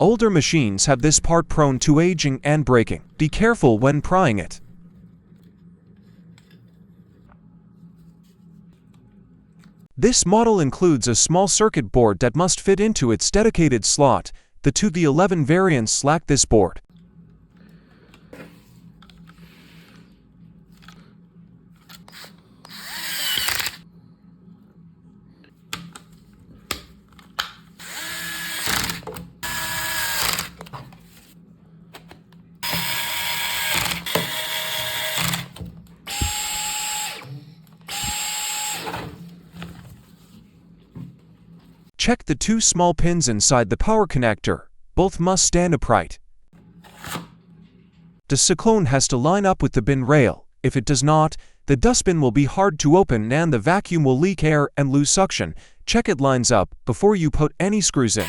Older machines have this part prone to aging and breaking. Be careful when prying it. This model includes a small circuit board that must fit into its dedicated slot. The V11 variants lack this board. Check the two small pins inside the power connector. Both must stand upright. The cyclone has to line up with the bin rail. If it does not, the dustbin will be hard to open and the vacuum will leak air and lose suction. Check it lines up before you put any screws in.